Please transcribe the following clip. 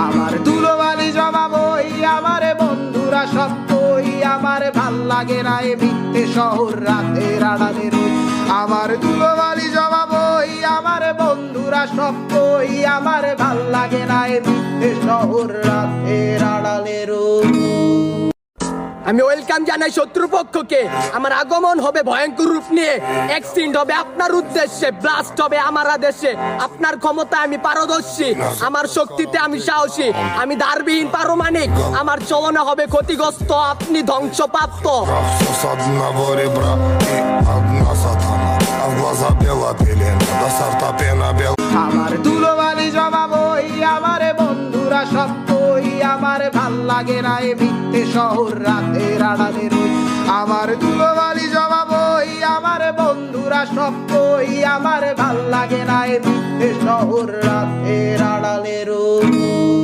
আমার ধুলোবালি জমাবই আমার বন্ধুরা সব কই, আমার ভাল লাগে না এ মিথ্যে শহর রাতের আড়ালে রই। আমার ধুলোবালি জমাবই আমার বন্ধুরা সব কই, আমার ভাল লাগে না এ মিথ্যে শহর রাতের আড়ালে রই। আমি ওয়েলকাম জানাই শত্রুপক্ষকে। আমার আগমন হবে ভয়ঙ্কর রূপ নিয়ে, অ্যাক্সিডেন্ট হবে আপনার উদ্দেশ্যে, ব্লাস্ট হবে আমার আদেশে। আপনার ক্ষমতায় আমি পারদর্শী, আমার শক্তিতে আমি সাহসী, আমি ধারবিহীন পারমাণিক। আমার চলনে হবে ক্ষতিগ্রস্ত, আপনি ধ্বংসপ্রাপ্ত। С одного ребра и одна сатана, а в глаза бела пелена, до сорта пена бел. আমার ধুলোবালি জমাবই আমার বন্ধুরা সব কই, আমার ভাল লাগে না এ মিথ্যে শহর রাতের আড়ালে রই। আমার ধুলোবালি জমাবই আমার বন্ধুরা সব কই, আমার ভাল লাগে না এ মিথ্যে শহর রাতের আড়ালে রই।